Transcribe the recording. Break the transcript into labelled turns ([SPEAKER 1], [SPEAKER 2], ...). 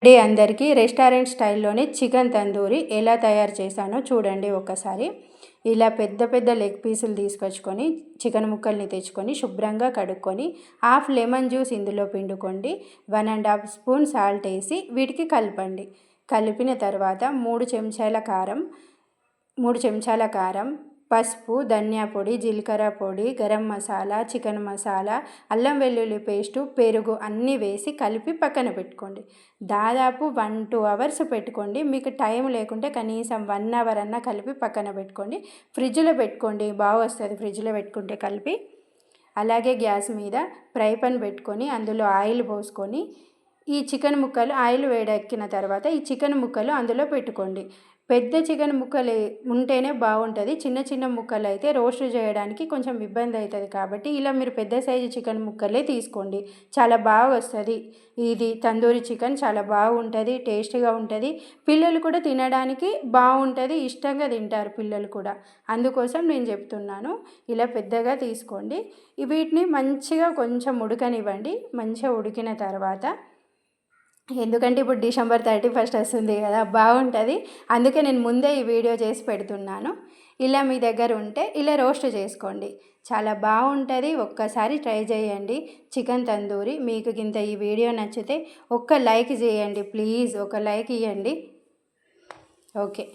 [SPEAKER 1] అందరికీ restaurant స్టైల్లోనే chicken tandoori ఎలా తయారు చేశానో చూడండి ఒకసారి. ఇలా పెద్ద పెద్ద లెగ్ పీసులు తీసుకొచ్చుకొని చికెన్ ముక్కల్ని తెచ్చుకొని శుభ్రంగా కడుక్కొని హాఫ్ లెమన్ జ్యూస్ ఇందులో పిండుకోండి. 1½ స్పూన్ సాల్ట్ వేసి వీటికి కలపండి. కలిపిన తర్వాత 3 చెంచాల కారం, పసుపు, ధనియా పొడి, జీలకర్ర పొడి, గరం మసాలా, చికెన్ మసాలా, అల్లం వెల్లుల్లి పేస్టు, పెరుగు అన్నీ వేసి కలిపి పక్కన పెట్టుకోండి. దాదాపు 1-2 అవర్స్ పెట్టుకోండి. మీకు టైం లేకుంటే కనీసం 1 అవర్ అన్నా కలిపి పక్కన పెట్టుకోండి. ఫ్రిడ్జ్లో పెట్టుకోండి, బాగా వస్తుంది ఫ్రిడ్జ్లో పెట్టుకుంటే కలిపి. అలాగే గ్యాస్ మీద ఫ్రై పాన్ పెట్టుకొని అందులో ఆయిల్ పోసుకొని ఈ చికెన్ ముక్కలు ఆయిల్ వేడెక్కిన తర్వాత ఈ చికెన్ ముక్కలు అందులో పెట్టుకోండి. పెద్ద చికెన్ ముక్కలు ఉంటేనే బాగుంటుంది. చిన్న చిన్న ముక్కలు అయితే రోస్ట్ చేయడానికి కొంచెం ఇబ్బంది అవుతుంది. కాబట్టి ఇలా మీరు పెద్ద సైజు చికెన్ ముక్కలే తీసుకోండి. చాలా బాగా వస్తుంది. ఇది తందూరి చికెన్ చాలా బాగుంటుంది, టేస్టీగా ఉంటుంది. పిల్లలు కూడా తినడానికి బాగుంటుంది, ఇష్టంగా తింటారు పిల్లలు కూడా. అందుకోసం నేను చెప్తున్నాను, ఇలా పెద్దగా తీసుకోండి. వీటిని మంచిగా కొంచెం ఉడకనివ్వండి. మంచిగా ఉడికిన తర్వాత, ఎందుకంటే ఇప్పుడు డిసెంబర్ 31 వస్తుంది కదా, బాగుంటుంది. అందుకే నేను ముందే ఈ వీడియో చేసి పెడుతున్నాను. ఇలా మీ దగ్గర ఉంటే ఇలా రోస్ట్ చేసుకోండి, చాలా బాగుంటుంది. ఒక్కసారి ట్రై చేయండి చికెన్ తందూరి. మీకు ఈ వీడియో నచ్చితే ఒక్క లైక్ చేయండి ప్లీజ్, ఒక లైక్ ఇవ్వండి. ఓకే.